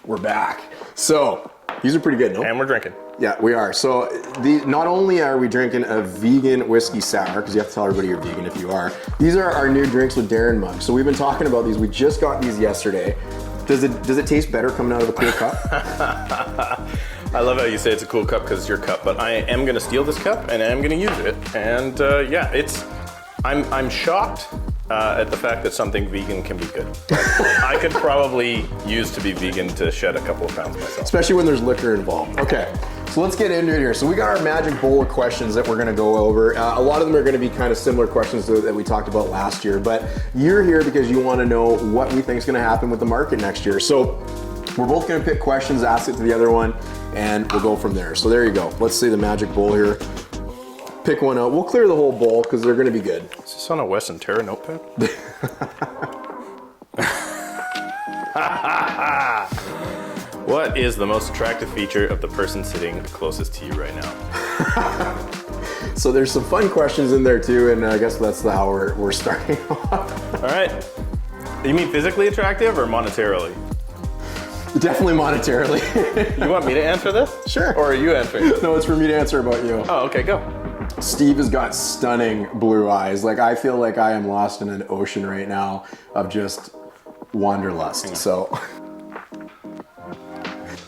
We're back. So these are pretty good, no? And we're drinking. Yeah, we are. So not only are we drinking a vegan whiskey sour, because you have to tell everybody you're vegan if you are. These are our new drinks with Darren mugs. So we've been talking about these. We just got these yesterday. Does it taste better coming out of a cool cup? I love how you say it's a cool cup because it's your cup, but I am going to steal this cup and I am going to use it. And I'm shocked at the fact that something vegan can be good. I could probably use to be vegan to shed a couple of pounds myself. Especially when there's liquor involved. Okay, so let's get into it here. So we got our magic bowl of questions that we're gonna go over. A lot of them are gonna be kind of similar questions that we talked about last year, but you're here because you wanna know what we think is gonna happen with the market next year. So we're both gonna pick questions, ask it to the other one, and we'll go from there. So there you go. Let's see the magic bowl here. Pick one out. We'll clear the whole bowl because they're gonna be good. Is this on a Wesson Terra notepad? What is the most attractive feature of the person sitting closest to you right now? So there's some fun questions in there too, and I guess that's how we're starting off. All right. You mean physically attractive or monetarily? Definitely monetarily. You want me to answer this? Sure. Or are you answering? No, it's for me to answer about you. Oh, okay, go. Steve has got stunning blue eyes. Like, I feel like I am lost in an ocean right now of just wanderlust. So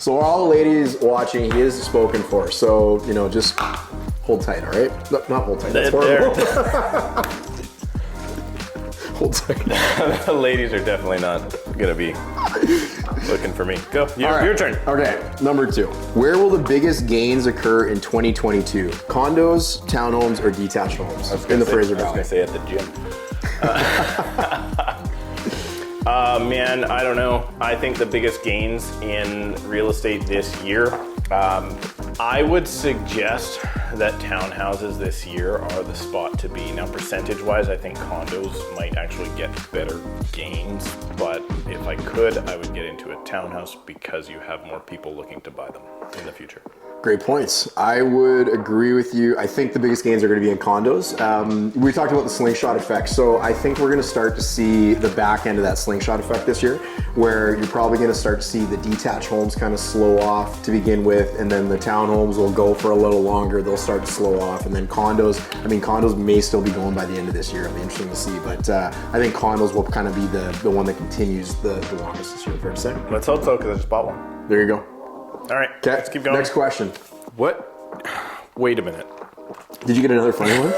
all the ladies watching, he is spoken for. So, just hold tight, all right? No, not hold tight, that's horrible. Hold tight. The ladies are definitely not gonna be looking for me. Go, your turn. Okay, number 2. Where will the biggest gains occur in 2022? Condos, townhomes, or detached homes in the Fraser Valley? I was gonna say at the gym. Man, I don't know. I think the biggest gains in real estate this year, I would suggest that townhouses this year are the spot to be. Now, percentage-wise, I think condos might actually get better gains, but if I could, I would get into a townhouse because you have more people looking to buy them in the future. Great points. I would agree with you. I think the biggest gains are going to be in condos. We talked about the slingshot effect. So I think we're going to start to see the back end of that slingshot effect this year, where you're probably going to start to see the detached homes kind of slow off to begin with, and then the townhomes will go for a little longer. They'll start to slow off, and then condos may still be going by the end of this year. It'll be interesting to see, but I think condos will kind of be the one that continues the longest this year. Fair to say? Let's hope so, because I just bought one. There you go. All right, okay, let's keep going. Next question. What? Wait a minute. Did you get another funny one?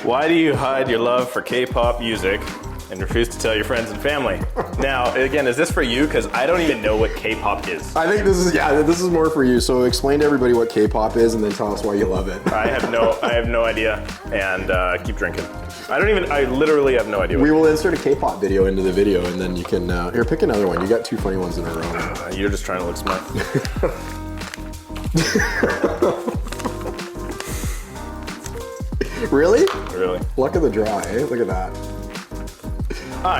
Why do you hide your love for K-pop music and refuse to tell your friends and family? Now, again, is this for you? Because I don't even know what K-pop is. I think this is more for you. So explain to everybody what K-pop is, and then tell us why you love it. I have no idea, and keep drinking. I literally have no idea. We will insert a K-pop video into the video, and then you can, here, pick another one. You got 2 funny ones in a row. You're just trying to look smart. Really? Really. Luck of the draw, eh? Look at that.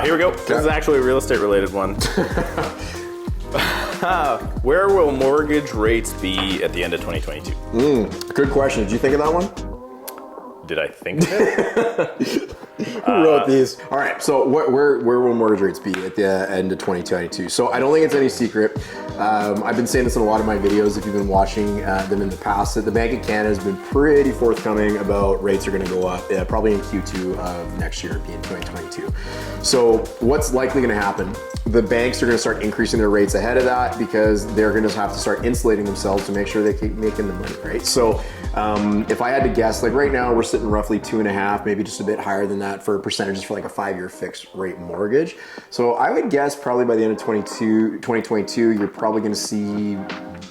Here we go. Okay. This is actually a real estate related one. Where will mortgage rates be at the end of 2022? Good question. Did you think of that one? Did I think of it? Who wrote these? All right, so where will mortgage rates be at the end of 2022? So I don't think it's any secret. I've been saying this in a lot of my videos if you've been watching them in the past, that the Bank of Canada has been pretty forthcoming about rates are going to go up probably in Q2 of next year, being 2022. So what's likely going to happen? The banks are going to start increasing their rates ahead of that because they're going to have to start insulating themselves to make sure they keep making the money, right? So if I had to guess, like right now we're sitting roughly 2.5, maybe just a bit higher than that for percentages for like a 5-year fixed rate mortgage. So I would guess probably by the end of 2022, you're probably going to see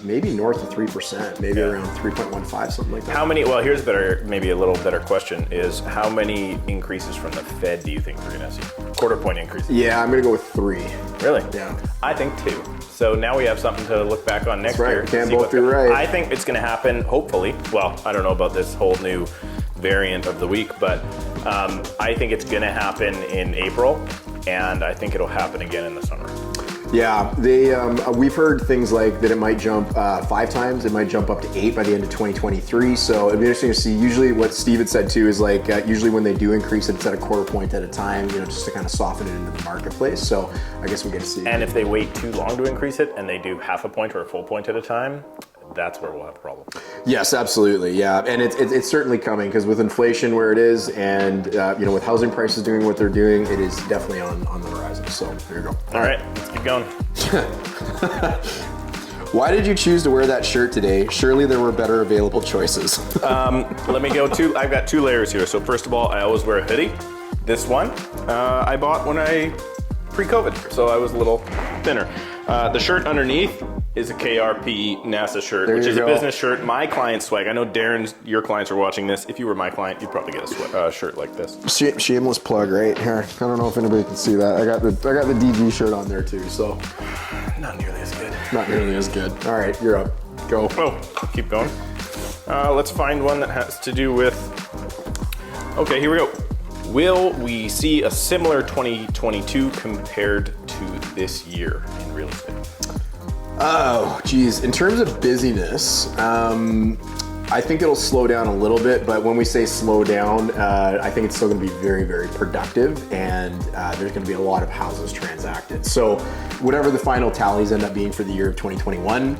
maybe north of 3%, maybe around 3.15, something like that. Well, here's maybe a little better question is how many increases from the Fed do you think we're gonna see? Quarter point increases? Yeah, I'm gonna go with 3. Really? Yeah. I think 2. So now we have something to look back on next year. Can't both be right. I think it's gonna happen, hopefully. Well, I don't know about this whole new variant of the week, but I think it's gonna happen in April, and I think it'll happen again in the summer. Yeah, we've heard things like that it might jump 5 times, it might jump up to 8 by the end of 2023. So it'd be interesting to see. Usually, what Steve had said too is like usually when they do increase it, it's at a quarter point at a time, just to kind of soften it into the marketplace. So I guess we get to see. And if they wait too long to increase it and they do half a point or a full point at a time, that's where we'll have a problem. Yes, absolutely. Yeah, and it's certainly coming because with inflation where it is, and with housing prices doing what they're doing, it is definitely on the horizon. So there you go. All right, let's keep going. Why did you choose to wear that shirt today? Surely there were better available choices. Let me go to. I've got 2 layers here. So first of all, I always wear a hoodie. This one I bought when pre-COVID, so I was a little thinner. The shirt underneath is a KRP NASA shirt, which is a business shirt. My client swag. I know Darren's, your clients are watching this. If you were my client, you'd probably get a shirt like this. Shameless plug right here. I don't know if anybody can see that. I got the DG shirt on there too, so. Not nearly as good. Not nearly as good. All right, you're up. Go. Oh, keep going. Let's find one that has to do with. Okay, here we go. Will we see a similar 2022 compared to this year in real estate? Oh, geez. In terms of busyness, I think it'll slow down a little bit, but when we say slow down, I think it's still going to be very, very productive, and there's going to be a lot of houses transacted. So whatever the final tallies end up being for the year of 2021,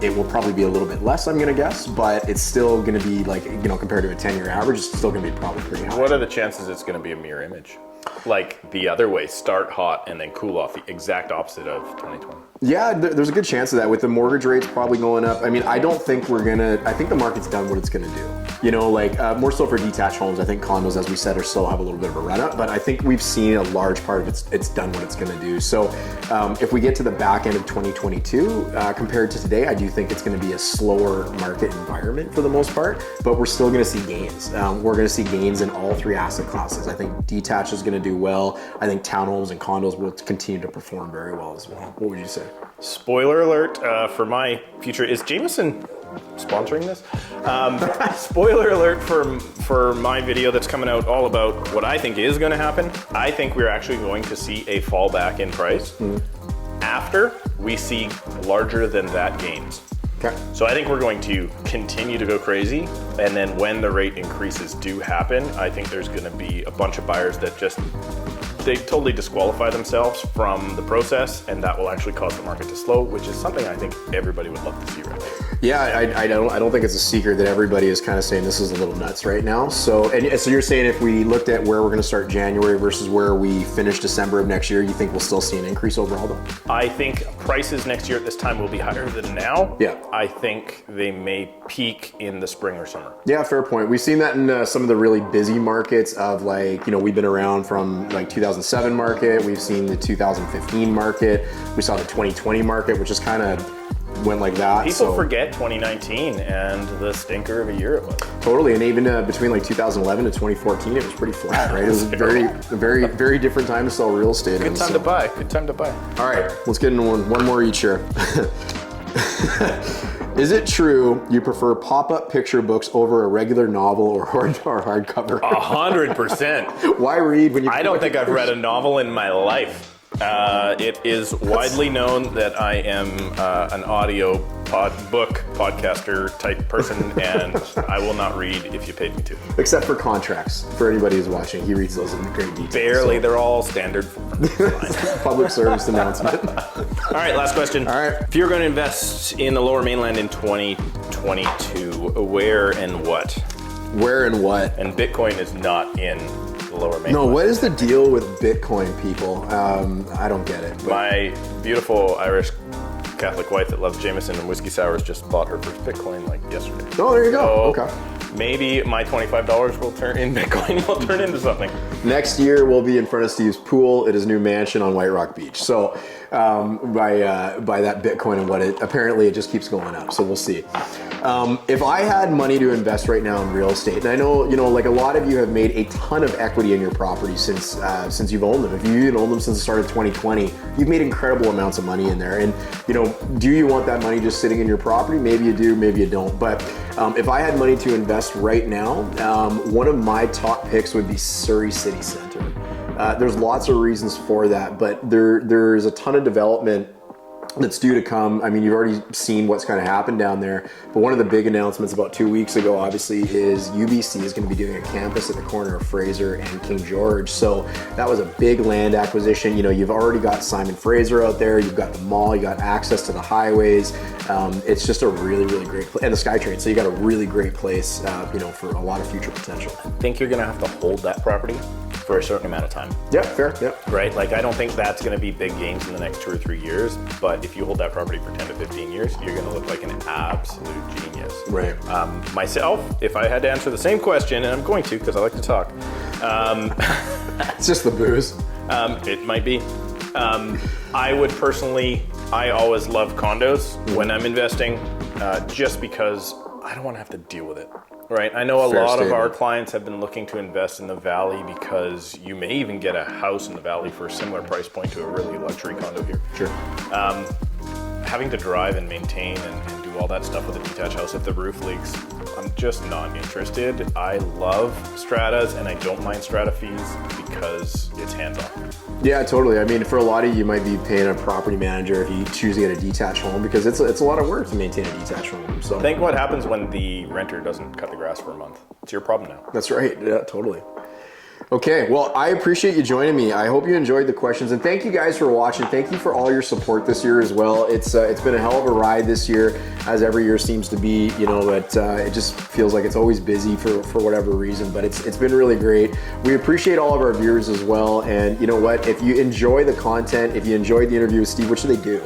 it will probably be a little bit less, I'm going to guess, but it's still going to be like, compared to a 10-year average, it's still going to be probably pretty high. What are the chances it's going to be a mirror image? Like the other way, start hot and then cool off, the exact opposite of 2020. Yeah, there's a good chance of that with the mortgage rates probably going up. I mean, I don't think I think the market's done what it's going to do. More so for detached homes. I think condos, as we said, still have a little bit of a run up, but I think we've seen a large part of it's done what it's going to do. So if we get to the back end of 2022, compared to today, I do think it's going to be a slower market environment for the most part, but we're still going to see gains. We're going to see gains in all 3 asset classes. I think detached is going to do well. I think townhomes and condos will continue to perform very well as well. What would you say? Spoiler alert for my future. Is Jameson sponsoring this? Spoiler alert for my video that's coming out all about what I think is going to happen. I think we're actually going to see a fallback in price after we see larger than that gains. Okay. So I think we're going to continue to go crazy, and then when the rate increases do happen, I think there's going to be a bunch of buyers that they totally disqualify themselves from the process, and that will actually cause the market to slow, which is something I think everybody would love to see right now. Yeah, I don't think it's a secret that everybody is kind of saying this is a little nuts right now. So you're saying if we looked at where we're going to start January versus where we finish December of next year, you think we'll still see an increase overall though? I think prices next year at this time will be higher than now. Yeah. I think they may peak in the spring or summer. Yeah, fair point. We've seen that in some of the really busy markets of we've been around from 2007 market. We've seen the 2015 market. We saw the 2020 market, which is kind of went like that. People forget 2019 and the stinker of a year it was. Totally, and even between 2011 to 2014, it was pretty flat, right? It was a very, very different time to sell real estate. Good time to buy. Good time to buy. All right, let's get into one more each here. Is it true you prefer pop-up picture books over a regular novel or hardcover? 100%. Why read when you? I don't think I've read a novel in my life. It is widely known that I am an audio book podcaster type person, and I will not read if you paid me to. Except for contracts. For anybody who's watching, he reads those in great detail. Barely, they're all standard. Public service announcement. All right, last question. All right. If you're going to invest in the Lower Mainland in 2022, where and what? Where and what? And Bitcoin is not in the Lower Mainland. No, what is the deal with Bitcoin, people? I don't get it. My beautiful Irish Catholic wife that loves Jameson and whiskey sours just bought her first Bitcoin yesterday. Oh, there you go. So okay. Maybe my $25 will turn in Bitcoin will turn into something. Next year, we'll be in front of Steve's pool at his new mansion on White Rock Beach. So by that Bitcoin and apparently it just keeps going up. So we'll see. If I had money to invest right now in real estate, and I know, a lot of you have made a ton of equity in your property since you've owned them. If you didn't own them since the start of 2020, you've made incredible amounts of money in there. And, do you want that money just sitting in your property? Maybe you do, maybe you don't. But if I had money to invest right now, one of my top picks would be Surrey City Centre. There's lots of reasons for that, but there's a ton of development that's due to come. I mean, you've already seen what's kind of happened down there, but one of the big announcements about 2 weeks ago, obviously, is UBC is going to be doing a campus at the corner of Fraser and King George. So that was a big land acquisition. You know, you've already got Simon Fraser out there, you've got the mall, you got access to the highways. It's just a really, really great place, and the SkyTrain. So you got a really great place, you know, for a lot of future potential. I think you're going to have to hold that property for a certain amount of time. Yeah, fair. Yeah. Right? Like, I don't think that's going to be big gains in the next 2 or 3 years, but if you hold that property for 10 to 15 years, you're going to look like an absolute genius. Right. Myself, if I had to answer the same question, and I'm going to because I like to talk, It's just the booze. it might be. I would personally, I always love condos when I'm investing, just because I don't want to have to deal with it. Right. I know a Fair lot of our statement. clients have been looking to invest in the Valley because you may even get a house in the Valley for a similar price point to a really luxury condo here. Sure. Having to drive and maintain and do all that stuff with a detached house if the roof leaks, I'm just not interested. I love stratas and I don't mind strata fees because it's hands-off. Yeah, totally. I mean, for a lot of you, you might be paying a property manager if you choose to get a detached home because it's a lot of work to maintain a detached home. So Think what happens when the renter doesn't cut the grass for a month. It's your problem now. that's right. Yeah, totally. Okay, well, I appreciate you joining me. I hope you enjoyed the questions, and thank you guys for watching. Thank you for all your support this year as well. It's been a hell of a ride this year, as every year seems to be. You know, but it just feels like it's always busy for whatever reason. But it's been really great. We appreciate all of our viewers as well. And you know what? If you enjoy the content, if you enjoyed the interview with Steve, what should they do?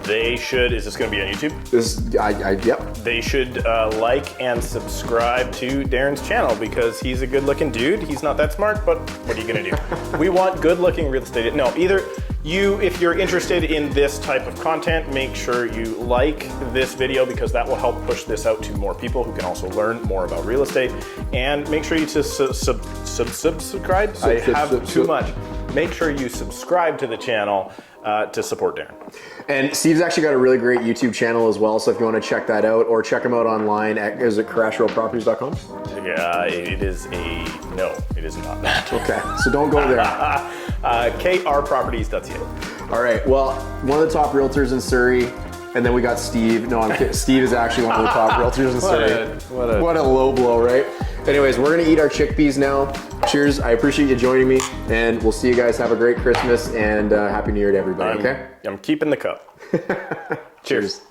They should, is this going to be on YouTube? Yep. They should like and subscribe to Darren's channel because he's a good looking dude. He's not that smart, but what are you going to do? We want good looking real estate. No, either you, if you're interested in this type of content, make sure you like this video because that will help push this out to more people who can also learn more about real estate. And make sure you to subscribe. I have too much. Make sure you subscribe to the channel to support Darren. And Steve's actually got a really great YouTube channel as well, so if you want to check that out or check him out online at, is it crashroadproperties.com? Yeah, it is no, it is not that. Okay, so don't go there. krproperties.ca. All right, well, one of the top realtors in Surrey, and then we got Steve. No, I'm kidding. Steve is actually one of the top realtors in Surrey. What a low blow, right? Anyways, we're gonna eat our chickpeas now. Cheers, I appreciate you joining me, and we'll see you guys. Have a great Christmas, and Happy New Year to everybody, okay? I'm keeping the cup. Cheers.